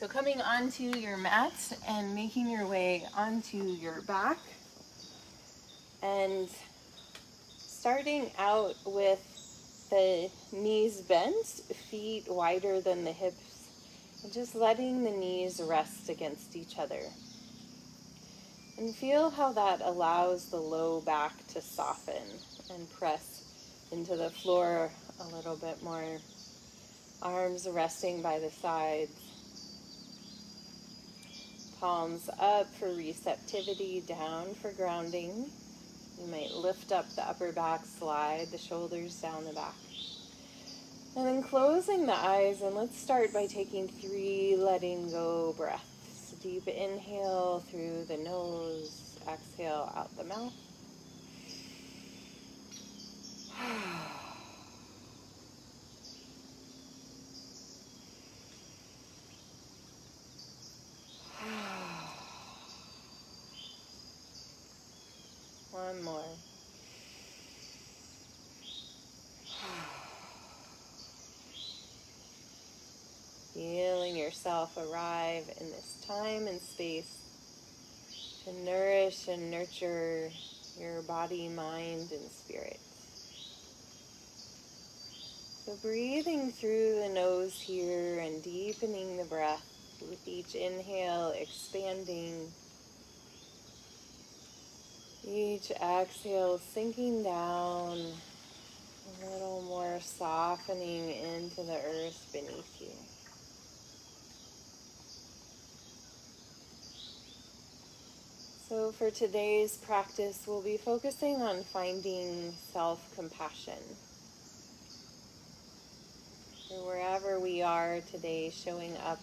So coming onto your mat and making your way onto your back and starting out with the knees bent, feet wider than the hips, and just letting the knees rest against each other. And feel how that allows the low back to soften and press into the floor a little bit more. Arms resting by the sides. Palms up for receptivity, down for grounding. You might lift up the upper back, slide the shoulders down the back. And then closing the eyes, and let's start by taking 3 letting go breaths. Deep inhale through the nose, exhale out the mouth. One more. Feeling yourself arrive in this time and space to nourish and nurture your body, mind, and spirit. So breathing through the nose here and deepening the breath with each inhale, expanding. Each exhale sinking down, a little more softening into the earth beneath you. So for today's practice, we'll be focusing on finding self-compassion. So wherever we are today, showing up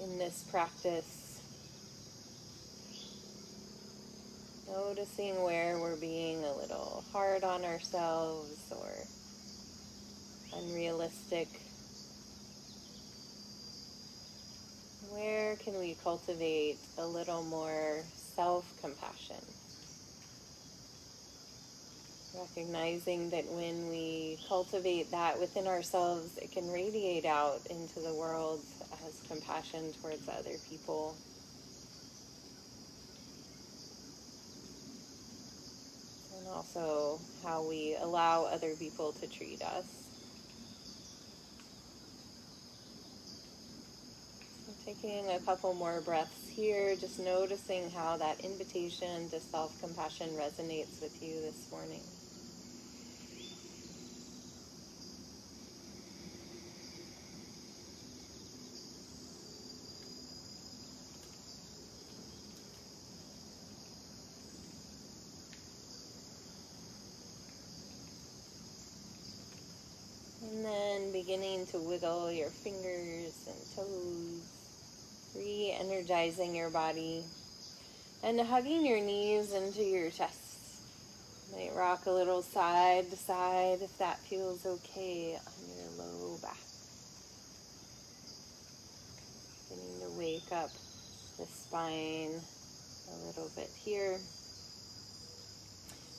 in this practice, noticing where we're being a little hard on ourselves or unrealistic. Where can we cultivate a little more self-compassion? Recognizing that when we cultivate that within ourselves, it can radiate out into the world as compassion towards other people. And also how we allow other people to treat us. Taking a couple more breaths here, just noticing how that invitation to self-compassion resonates with you this morning. And then beginning to wiggle your fingers and toes. Re-energizing your body and hugging your knees into your chest. Might rock a little side to side if that feels okay on your low back. Beginning to wake up the spine a little bit here.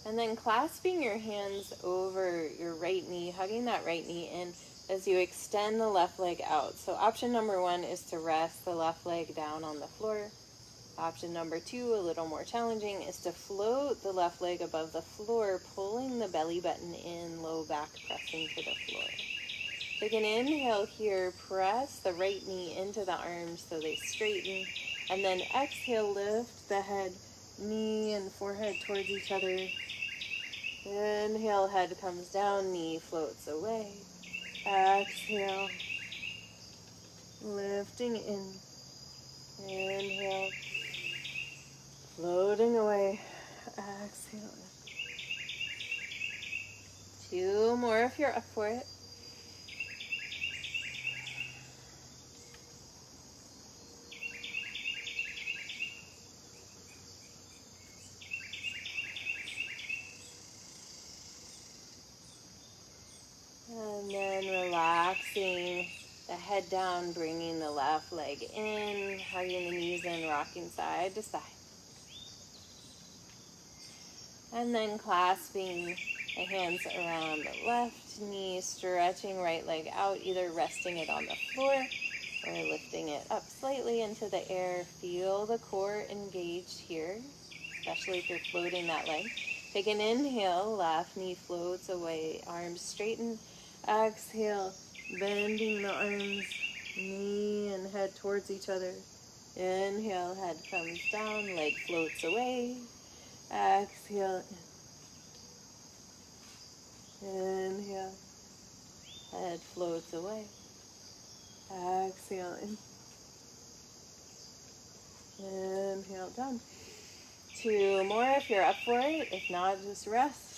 And then clasping your hands over your right knee, hugging that right knee in as you extend the left leg out. So option number 1 is to rest the left leg down on the floor. Option number 2, a little more challenging, is to float the left leg above the floor, pulling the belly button in, low back pressing to the floor. Take an inhale here, press the right knee into the arms so they straighten, and then exhale, lift the head, knee and forehead towards each other. Inhale, head comes down, knee floats away. Exhale, lifting in. Inhale, floating away. Exhale. 2 more if you're up for it. And then relaxing the head down, bringing the left leg in, hugging the knees in, rocking side to side. And then clasping the hands around the left knee, stretching right leg out, either resting it on the floor or lifting it up slightly into the air. Feel the core engaged here, especially if you're floating that leg. Take an inhale, left knee floats away, arms straighten. Exhale, bending the arms, knee and head towards each other. Inhale, head comes down, leg floats away. Exhale, inhale, head floats away. Exhale, inhale, down. 2 more if you're up for it. If not, just rest.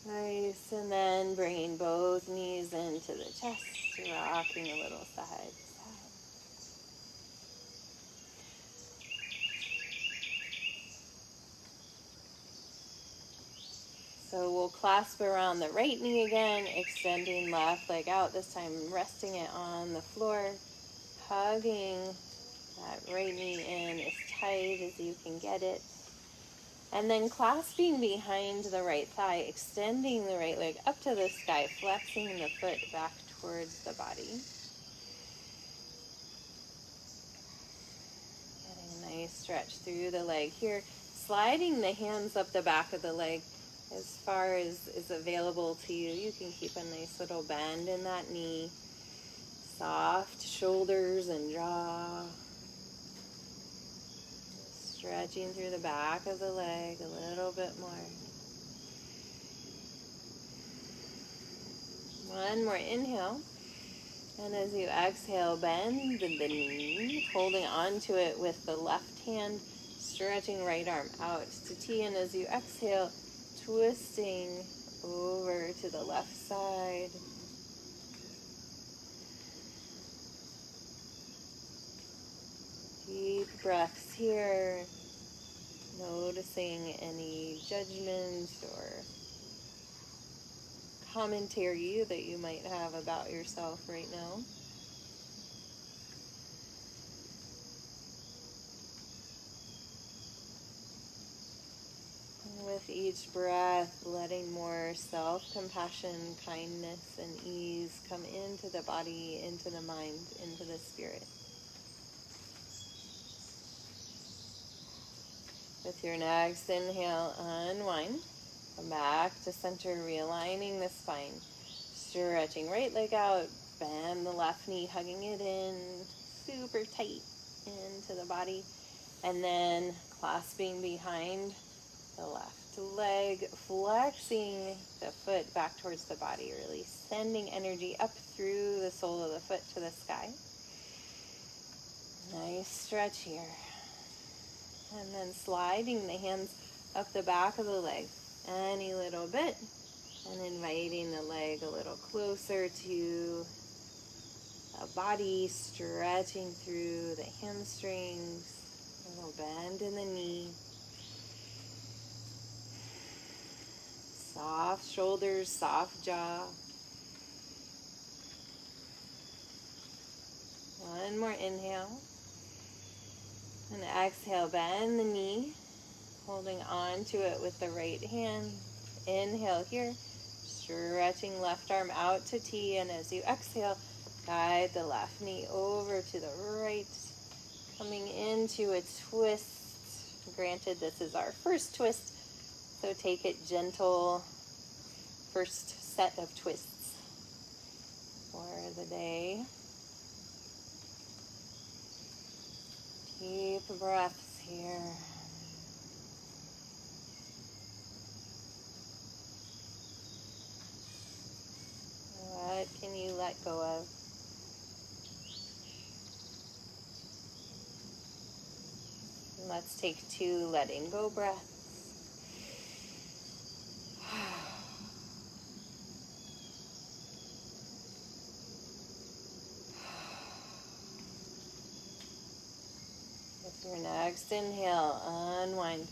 Nice, and then bringing both knees into the chest, rocking a little side to side. So we'll clasp around the right knee again, extending left leg out, this time resting it on the floor, hugging that right knee in as tight as you can get it. And then clasping behind the right thigh, extending the right leg up to the sky, flexing the foot back towards the body. Getting a nice stretch through the leg here. Sliding the hands up the back of the leg as far as is available to you. You can keep a nice little bend in that knee. Soft shoulders and jaw. Stretching through the back of the leg a little bit more. One more inhale. And as you exhale, bend the knee, holding onto it with the left hand, stretching right arm out to T. And as you exhale, twisting over to the left side. Deep breaths here, noticing any judgments or commentary that you might have about yourself right now. And with each breath, letting more self-compassion, kindness, and ease come into the body, into the mind, into the spirit. With your next inhale, unwind. Come back to center, realigning the spine. Stretching right leg out, bend the left knee, hugging it in super tight into the body. And then clasping behind the left leg, flexing the foot back towards the body, really sending energy up through the sole of the foot to the sky. Nice stretch here. And then sliding the hands up the back of the leg any little bit and inviting the leg a little closer to the body, stretching through the hamstrings, a little bend in the knee. Soft shoulders, soft jaw. One more inhale. And exhale, bend the knee, holding on to it with the right hand. Inhale here, stretching left arm out to T, and as you exhale, guide the left knee over to the right, coming into a twist. Granted, this is our first twist, so take it gentle. First set of twists for the day. Deep breaths here. What can you let go of? And let's take 2 letting go breaths. With your next inhale, unwind.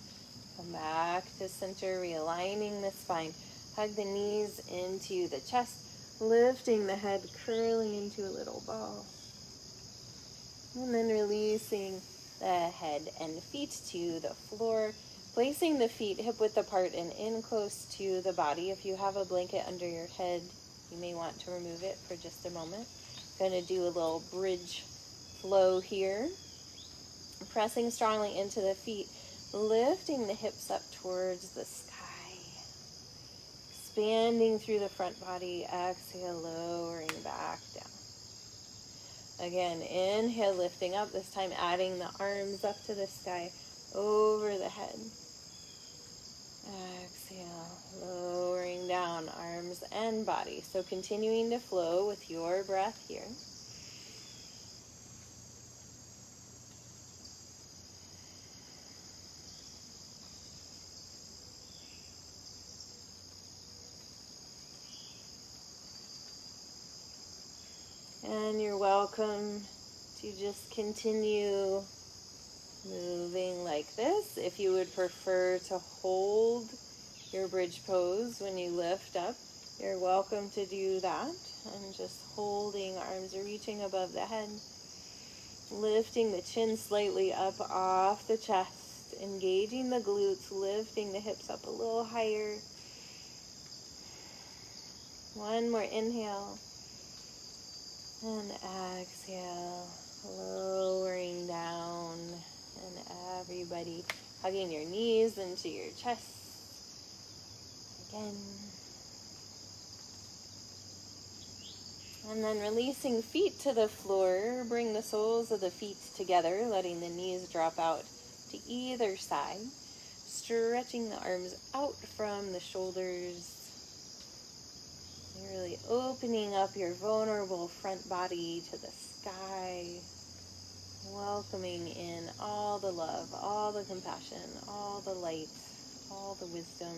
Come back to center, realigning the spine. Hug the knees into the chest, lifting the head, curling into a little ball. And then releasing the head and feet to the floor. Placing the feet hip width apart and in close to the body. If you have a blanket under your head, you may want to remove it for just a moment. Going to do a little bridge flow here. Pressing strongly into the feet, lifting the hips up towards the sky. Expanding through the front body. Exhale, lowering back down. Again, inhale, lifting up. This time adding the arms up to the sky, over the head. Exhale, lowering down, arms and body. So continuing to flow with your breath here. And you're welcome to just continue moving like this. If you would prefer to hold your bridge pose when you lift up, you're welcome to do that. And just holding, arms reaching above the head. Lifting the chin slightly up off the chest. Engaging the glutes, lifting the hips up a little higher. One more inhale. And exhale, lowering down, and everybody hugging your knees into your chest. Again. And then releasing feet to the floor, bring the soles of the feet together, letting the knees drop out to either side. Stretching the arms out from the shoulders. You're really opening up your vulnerable front body to the sky, welcoming in all the love, all the compassion, all the light, all the wisdom.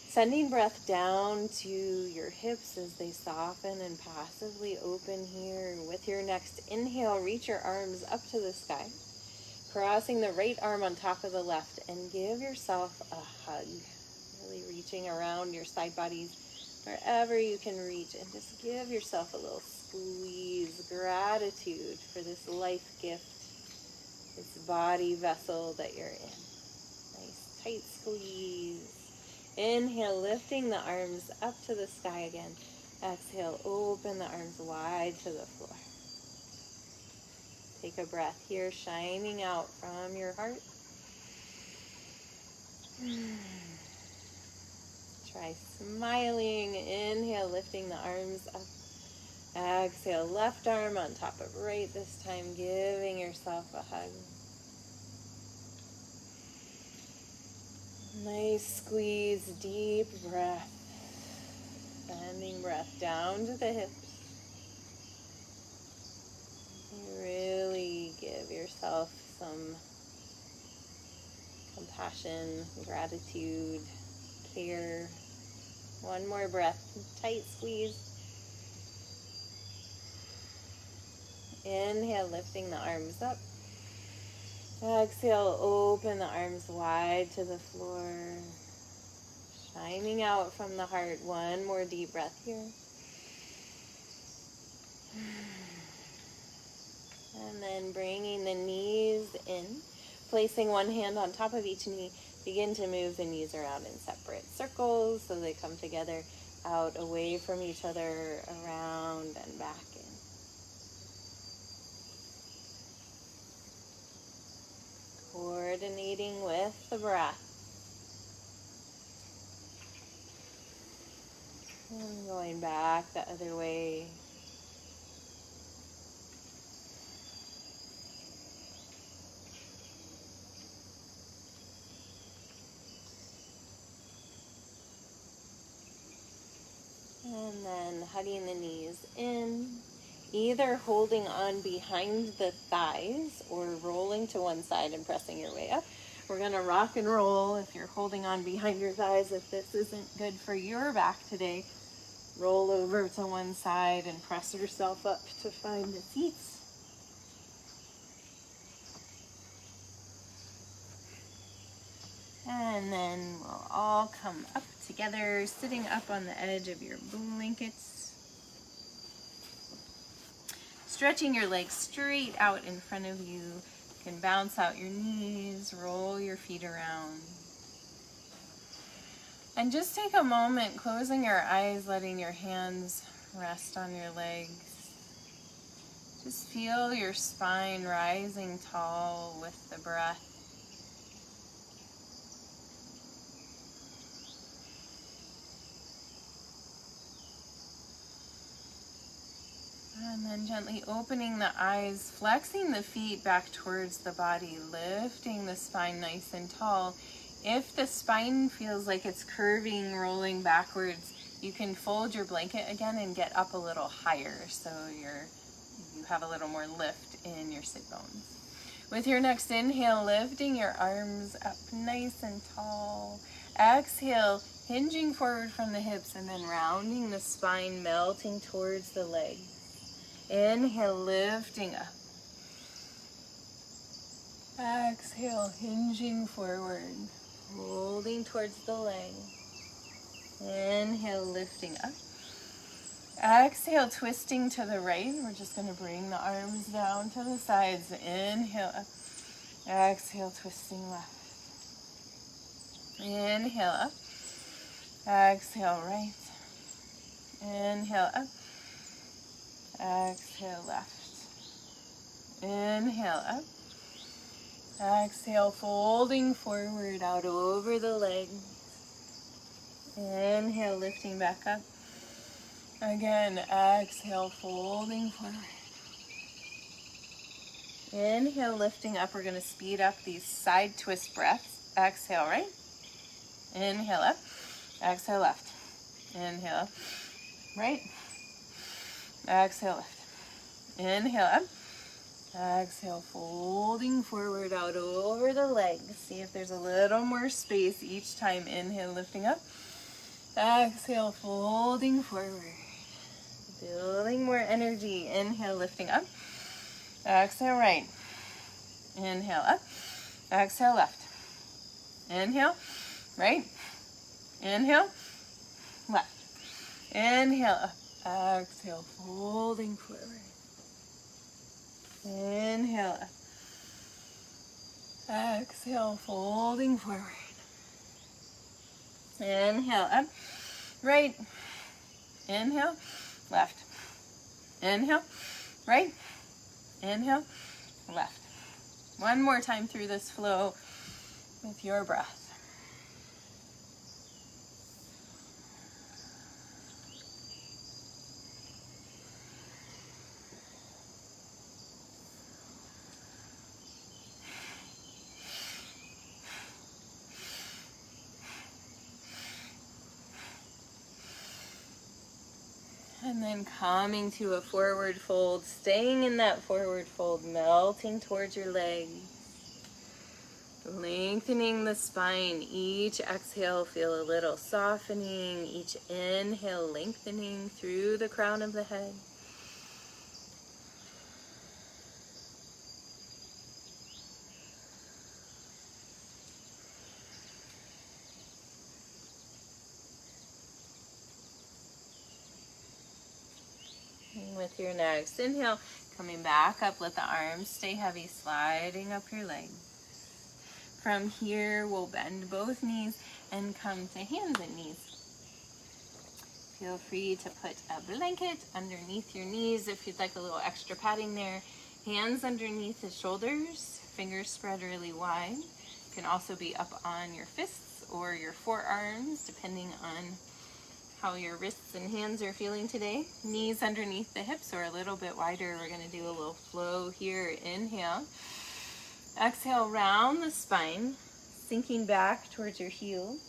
Sending breath down to your hips as they soften and passively open here. With your next inhale, reach your arms up to the sky, crossing the right arm on top of the left, and give yourself a hug. Really reaching around your side bodies, wherever you can reach, and just give yourself a little squeeze. Gratitude for this life gift, this body vessel that you're in. Nice tight squeeze. Inhale, lifting the arms up to the sky again. Exhale, open the arms wide to the floor. Take a breath here, shining out from your heart. Try smiling. Inhale, lifting the arms up. Exhale, left arm on top of right this time, giving yourself a hug. Nice squeeze, deep breath. Bending breath down to the hips. You really give yourself some compassion, gratitude, care. One more breath, tight squeeze. Inhale, lifting the arms up. Exhale, open the arms wide to the floor. Shining out from the heart. One more deep breath here. And then bringing the knees in. Placing one hand on top of each knee. Begin to move the knees around in separate circles so they come together, out, away from each other, around and back in. Coordinating with the breath. And going back the other way. And then hugging the knees in, either holding on behind the thighs or rolling to one side and pressing your way up. We're going to rock and roll if you're holding on behind your thighs. If this isn't good for your back today, roll over to one side and press yourself up to find the seats. And then we'll all come up together, sitting up on the edge of your blankets. Stretching your legs straight out in front of you. You can bounce out your knees, roll your feet around. And just take a moment, closing your eyes, letting your hands rest on your legs. Just feel your spine rising tall with the breath. And then gently opening the eyes, flexing the feet back towards the body, lifting the spine nice and tall. If the spine feels like it's curving, rolling backwards, you can fold your blanket again and get up a little higher so you have a little more lift in your sit bones. With your next inhale, lifting your arms up nice and tall. Exhale, hinging forward from the hips and then rounding the spine, melting towards the legs. Inhale, lifting up. Exhale, hinging forward, holding towards the leg. Inhale, lifting up. Exhale, twisting to the right. We're just going to bring the arms down to the sides. Inhale up. Exhale, twisting left. Inhale up. Exhale, right. Inhale up. Exhale, left. Inhale up. Exhale, folding forward out over the legs. Inhale, lifting back up. Again, exhale, folding forward. Inhale, lifting up. We're going to speed up these side twist breaths. Exhale, right. Inhale up. Exhale, left. Inhale up. Right. Exhale, left. Inhale up. Exhale, folding forward out over the legs. See if there's a little more space each time. Inhale, lifting up. Exhale, folding forward. Building more energy. Inhale, lifting up. Exhale, right. Inhale, up. Exhale, left. Inhale, right. Inhale, left. Inhale, up. Exhale, folding forward. Inhale up. Exhale, folding forward. Inhale up. Right. Inhale. Left. Inhale. Right. Inhale. Left. One more time through this flow with your breath. And then coming to a forward fold, staying in that forward fold, melting towards your legs. Lengthening the spine. Each exhale, feel a little softening. Each inhale, lengthening through the crown of the head. With your next inhale, coming back up, let the arms stay heavy, sliding up your legs. From here, we'll bend both knees and come to hands and knees. Feel free to put a blanket underneath your knees if you'd like a little extra padding there. Hands underneath the shoulders, fingers spread really wide. You can also be up on your fists or your forearms, depending on how your wrists and hands are feeling today. Knees underneath the hips or a little bit wider. We're going to do a little flow here. Inhale. Exhale, round the spine, sinking back towards your heels.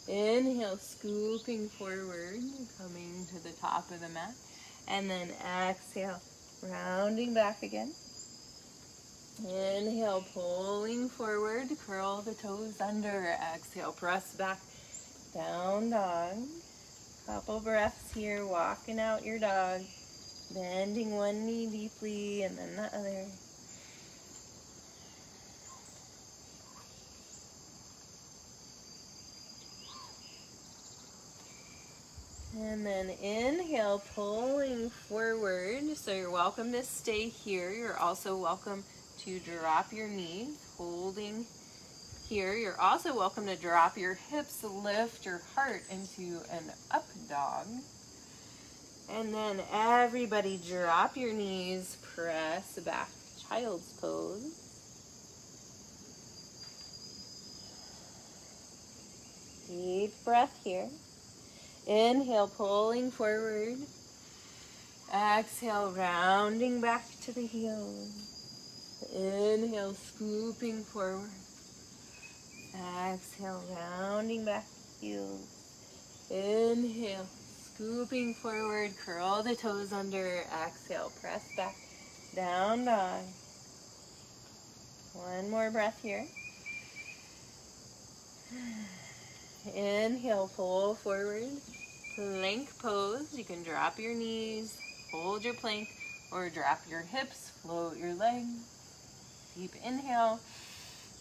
Inhale, scooping forward, coming to the top of the mat. And then exhale, rounding back again. Inhale, pulling forward, curl the toes under. Exhale, press back, down dog. Couple breaths here, walking out your dog, bending one knee deeply and then the other. And then inhale, pulling forward. So you're welcome to stay here. You're also welcome to drop your knees, holding here. You're also welcome to drop your hips, lift your heart into an up dog. And then everybody drop your knees, press back, child's pose. Deep breath here. Inhale, pulling forward. Exhale, rounding back to the heels. Inhale, scooping forward. Exhale, rounding back to heels. Inhale, scooping forward, curl the toes under. Exhale, press back, down dog. One more breath here. Inhale, pull forward, plank pose. You can drop your knees, hold your plank, or drop your hips, float your legs. Deep inhale.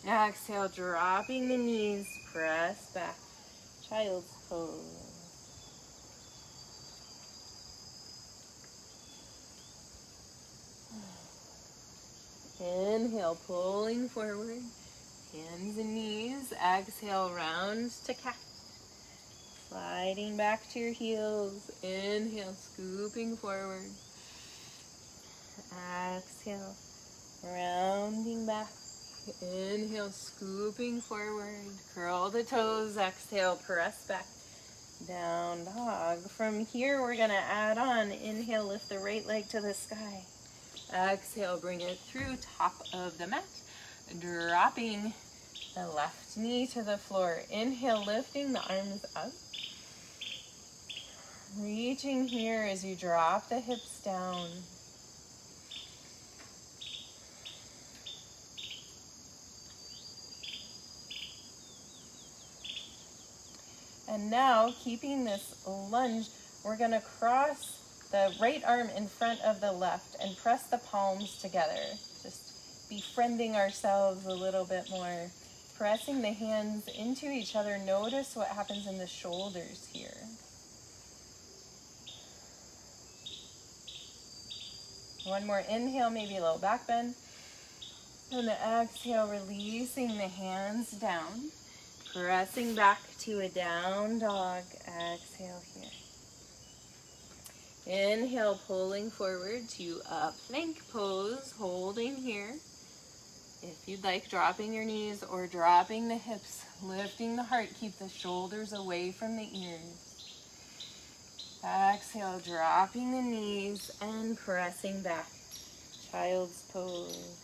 Exhale, dropping the knees, press back, child's pose. Inhale, pulling forward, hands and knees. Exhale, round to cat. Sliding back to your heels. Inhale, scooping forward. Exhale, rounding back. Inhale, scooping forward. Curl the toes. Exhale, press back. Down dog. From here, we're going to add on. Inhale, lift the right leg to the sky. Exhale, bring it through top of the mat. Dropping the left knee to the floor. Inhale, lifting the arms up. Reaching here as you drop the hips down. And now, keeping this lunge, we're going to cross the right arm in front of the left and press the palms together. Just befriending ourselves a little bit more. Pressing the hands into each other. Notice what happens in the shoulders here. One more inhale, maybe a little back bend. And exhale, releasing the hands down. Pressing back to a down dog. Exhale here. Inhale, pulling forward to a plank pose, holding here. If you'd like, dropping your knees or dropping the hips, lifting the heart. Keep the shoulders away from the ears. Exhale, dropping the knees and pressing back. Child's pose.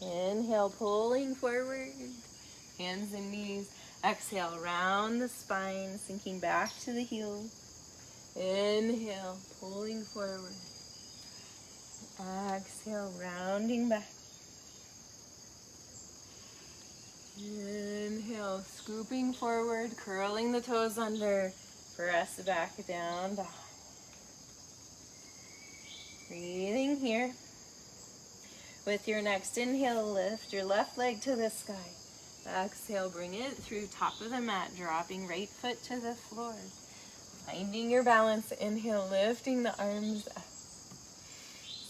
Inhale, pulling forward, hands and knees. Exhale, round the spine, sinking back to the heels. Inhale, pulling forward. Exhale, rounding back. Inhale, scooping forward, curling the toes under. Press back down, dog. Breathing here. With your next inhale, lift your left leg to the sky. Exhale, bring it through top of the mat, dropping right foot to the floor. Finding your balance. Inhale, lifting the arms up.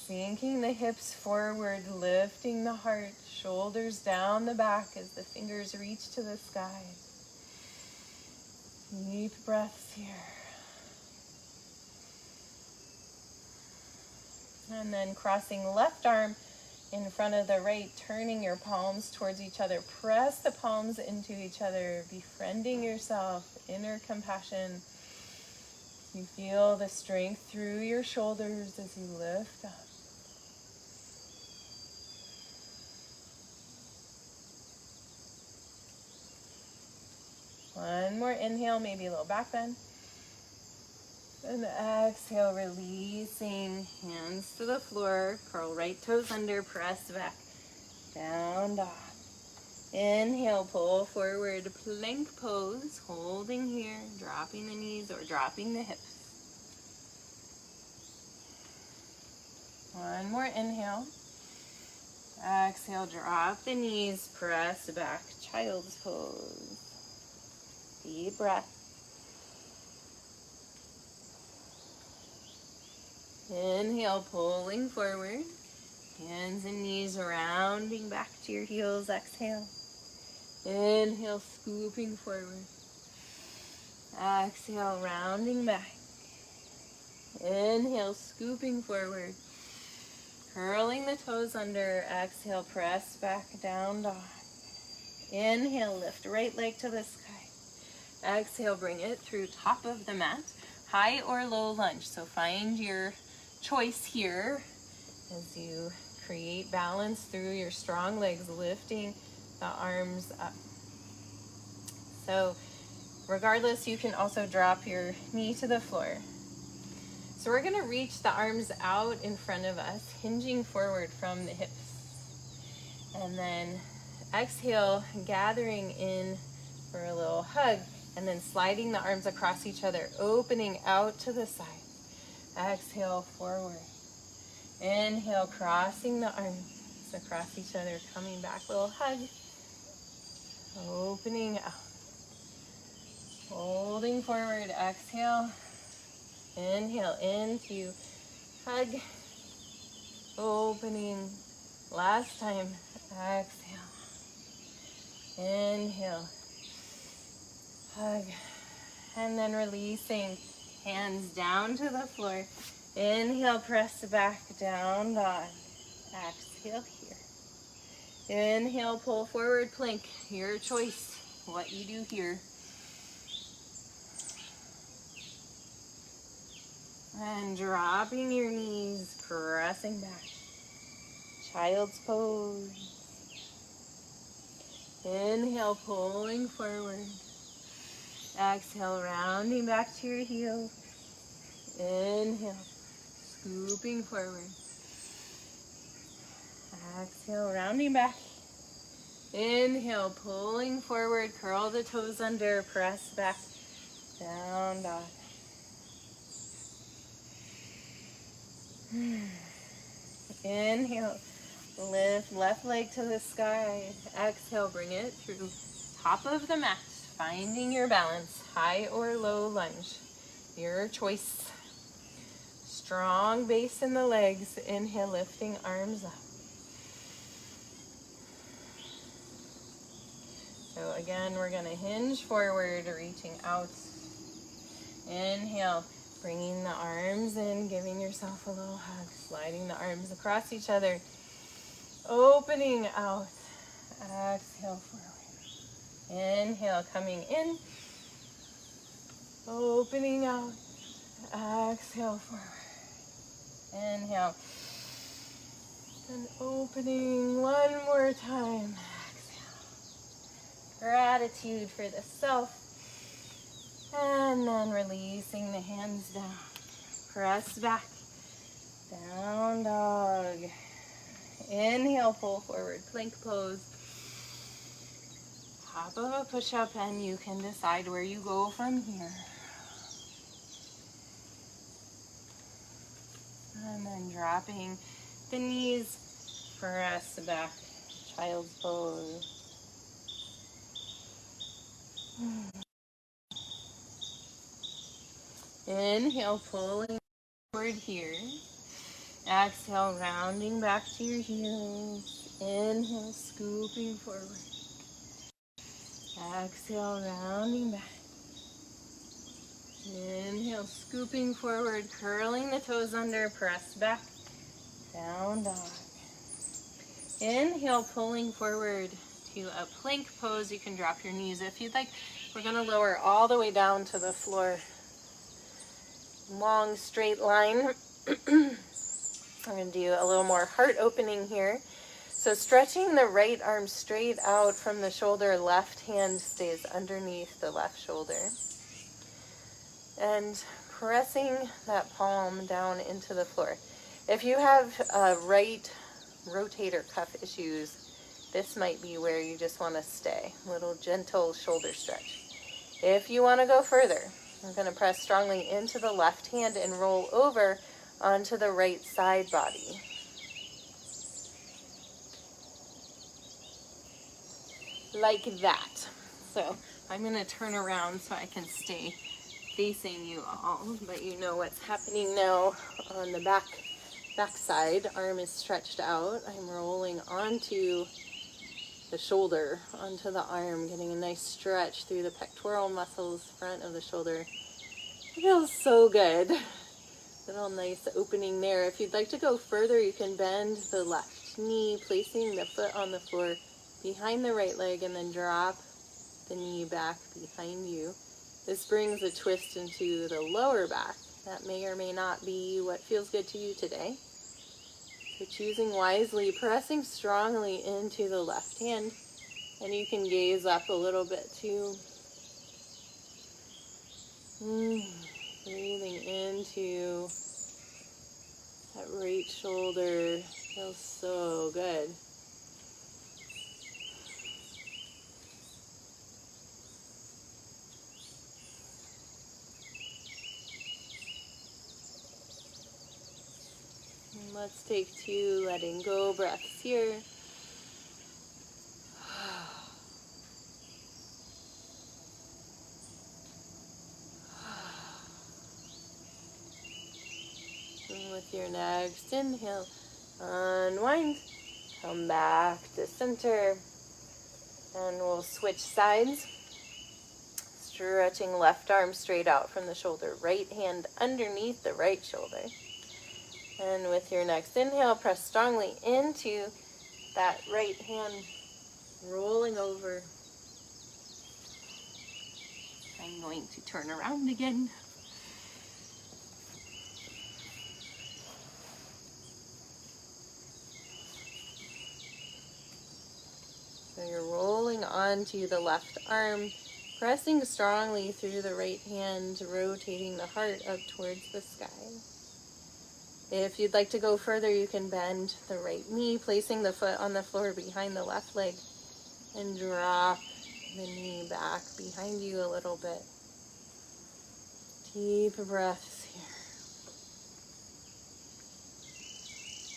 Sinking the hips forward, lifting the heart, shoulders down the back as the fingers reach to the sky. Deep breaths here. And then crossing left arm in front of the right, turning your palms towards each other. Press the palms into each other, befriending yourself, inner compassion. You feel the strength through your shoulders as you lift up. One more inhale, maybe a little back bend. And exhale, releasing hands to the floor. Curl right toes under, press back. Down dog. Inhale, pull forward, plank pose. Holding here, dropping the knees or dropping the hips. One more inhale. Exhale, drop the knees, press back. Child's pose. Deep breath. Inhale, pulling forward. Hands and knees rounding back to your heels. Exhale. Inhale, scooping forward. Exhale, rounding back. Inhale, scooping forward. Curling the toes under. Exhale, press back down dog. Inhale, lift right leg to the sky. Exhale, bring it through top of the mat. High or low lunge. So find your choice here as you create balance through your strong legs, lifting the arms up. So regardless, you can also drop your knee to the floor. So we're going to reach the arms out in front of us, hinging forward from the hips. And then exhale, gathering in for a little hug, and then sliding the arms across each other, opening out to the side. Exhale, forward. Inhale, crossing the arms across each other, coming back, little hug. Opening out. Holding forward, exhale. Inhale into hug. Opening. Last time, exhale. Inhale. Hug. And then releasing, hands down to the floor. Inhale, press back down, dog. Exhale here. Inhale, pull forward, plank. Your choice, what you do here. And dropping your knees, pressing back. Child's pose. Inhale, pulling forward. Exhale, rounding back to your heels. Inhale, scooping forward. Exhale, rounding back. Inhale, pulling forward, curl the toes under, press back, down dog. Inhale, lift left leg to the sky. Exhale, bring it through top of the mat, finding your balance, high or low lunge, your choice. Strong base in the legs. Inhale, lifting arms up. So again, we're going to hinge forward, reaching out. Inhale, bringing the arms in, giving yourself a little hug, sliding the arms across each other, opening out. Exhale, forward. Inhale, coming in, opening out. Exhale, forward. Inhale, and opening one more time. Gratitude for the self. And then releasing the hands down. Press back. Down dog. Inhale, pull forward. Plank pose. Top of a push-up, and you can decide where you go from here. And then dropping the knees. Press back. Child's pose. Inhale, pulling forward here. Exhale, rounding back to your heels. Inhale, scooping forward. Exhale, rounding back. Inhale, scooping forward, curling the toes under, press back, down dog. Inhale, pulling forward to a plank pose. You can drop your knees if you'd like. We're going to lower all the way down to the floor. Long straight line. I'm going to do a little more heart opening here. So stretching the right arm straight out from the shoulder, left hand stays underneath the left shoulder. And pressing that palm down into the floor. If you have right rotator cuff issues, this might be where you just want to stay. A little gentle shoulder stretch. If you want to go further, we're going to press strongly into the left hand and roll over onto the right side body. Like that. So I'm going to turn around so I can stay facing you all, but you know what's happening now on the back side. Arm is stretched out. I'm rolling onto the shoulder, onto the arm, getting a nice stretch through the pectoral muscles, front of the shoulder. It feels so good. Little nice opening there. If you'd like to go further, you can bend the left knee, placing the foot on the floor behind the right leg, and then drop the knee back behind you. This brings a twist into the lower back. That may or may not be what feels good to you today. So choosing wisely, pressing strongly into the left hand, and you can gaze up a little bit too. Breathing into that right shoulder. Feels so good. And let's take 2 letting go breaths here. With your next inhale, unwind, come back to center, and we'll switch sides. Stretching left arm straight out from the shoulder, right hand underneath the right shoulder. And with your next inhale, press strongly into that right hand, rolling over. I'm going to turn around again. So you're rolling onto the left arm, pressing strongly through the right hand, rotating the heart up towards the sky. If you'd like to go further, you can bend the right knee, placing the foot on the floor behind the left leg, and drop the knee back behind you a little bit. Deep breaths here.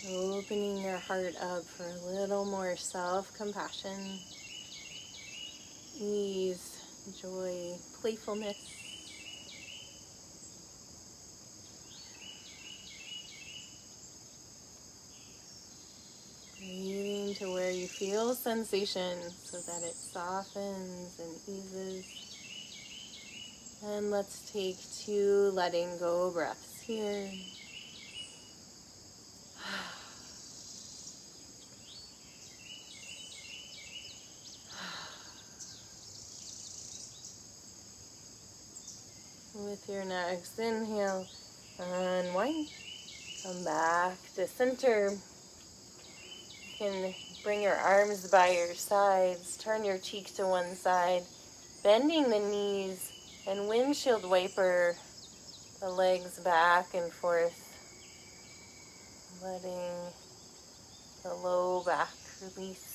Opening your heart up for a little more self-compassion, ease, joy, playfulness. Breathing to where you feel sensation so that it softens and eases. And let's take 2 letting go breaths here. With your next inhale, unwind, come back to center. You can bring your arms by your sides, turn your cheek to one side, bending the knees, and windshield wiper the legs back and forth, letting the low back release.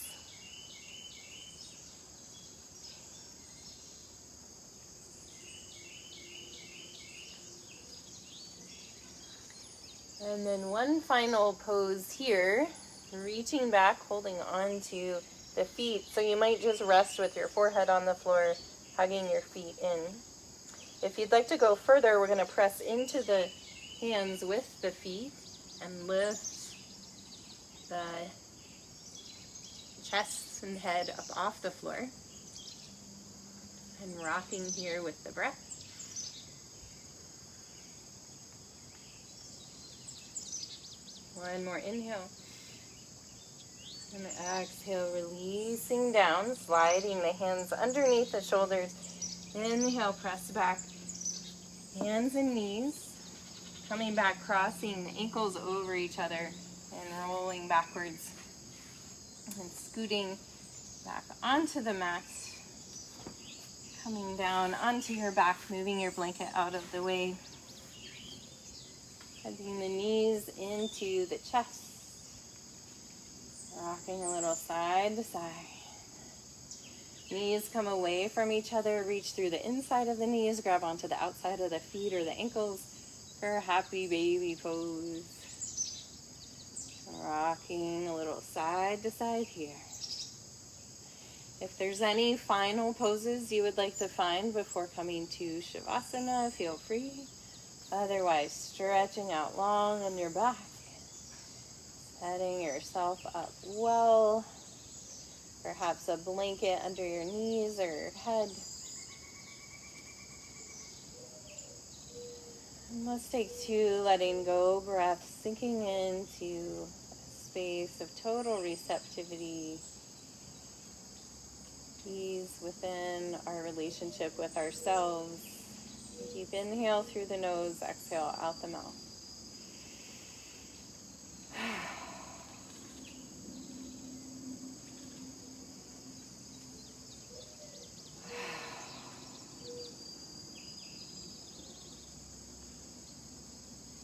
And then one final pose here, reaching back, holding on to the feet. So you might just rest with your forehead on the floor, hugging your feet in. If you'd like to go further, we're going to press into the hands with the feet and lift the chest and head up off the floor. And rocking here with the breath. One more inhale. And exhale, releasing down, sliding the hands underneath the shoulders. Inhale, press back, hands and knees. Coming back, crossing the ankles over each other and rolling backwards. And scooting back onto the mat. Coming down onto your back, moving your blanket out of the way. Hugging the knees into the chest. Rocking a little side to side. Knees come away from each other. Reach through the inside of the knees. Grab onto the outside of the feet or the ankles for a happy baby pose. Rocking a little side to side here. If there's any final poses you would like to find before coming to Shavasana, feel free. Otherwise, stretching out long on your back, setting yourself up well. Perhaps a blanket under your knees or your head. And let's take 2 letting go breaths, sinking into a space of total receptivity, ease within our relationship with ourselves. Deep inhale through the nose, exhale out the mouth.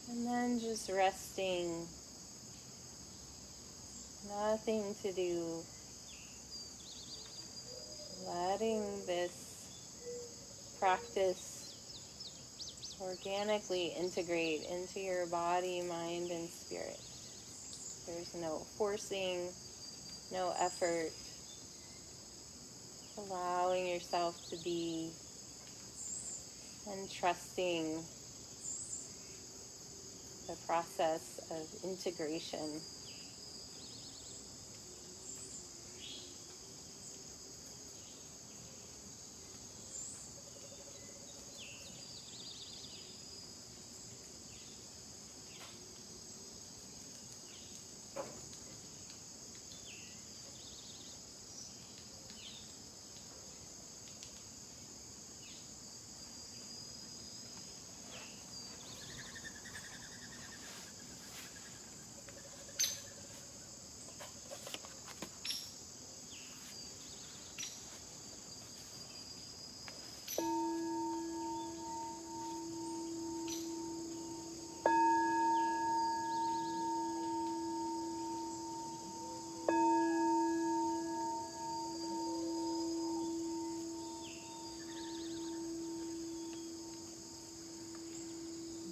And then just resting, nothing to do, letting this practice organically integrate into your body, mind, and spirit. There's no forcing, no effort, allowing yourself to be and trusting the process of integration.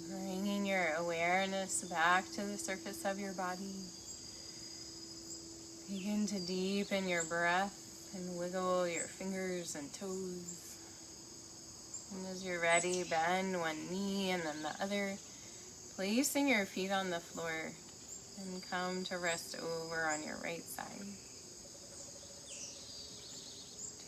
Bringing your awareness back to the surface of your body. Begin to deepen your breath and wiggle your fingers and toes. And as you're ready, bend one knee and then the other, placing your feet on the floor, and come to rest over on your right side.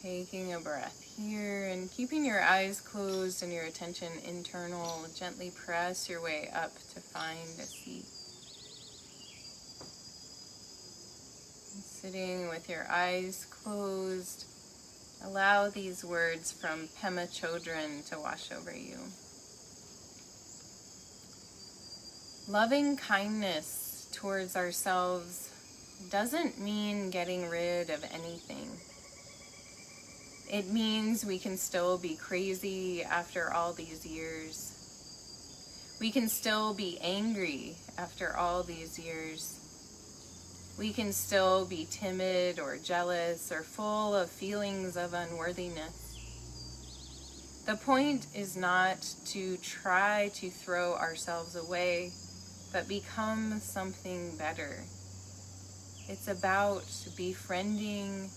Taking a breath here and keeping your eyes closed and your attention internal, gently press your way up to find a seat. And sitting with your eyes closed, allow these words from Pema Chodron to wash over you. Loving kindness towards ourselves doesn't mean getting rid of anything. It means we can still be crazy after all these years. We can still be angry after all these years. We can still be timid or jealous or full of feelings of unworthiness. The point is not to try to throw ourselves away, but become something better. It's about befriending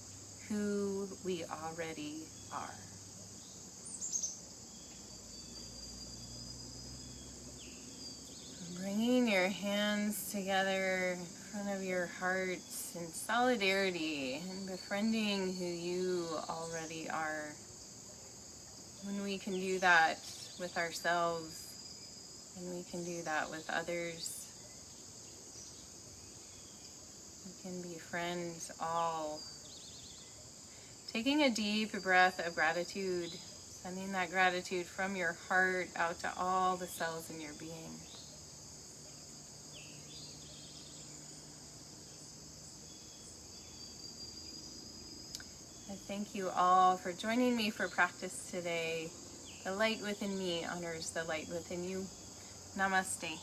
who we already are. Bringing your hands together in front of your hearts in solidarity and befriending who you already are. When we can do that with ourselves, and we can do that with others, we can befriend all. Taking a deep breath of gratitude, sending that gratitude from your heart out to all the cells in your being. I thank you all for joining me for practice today. The light within me honors the light within you. Namaste.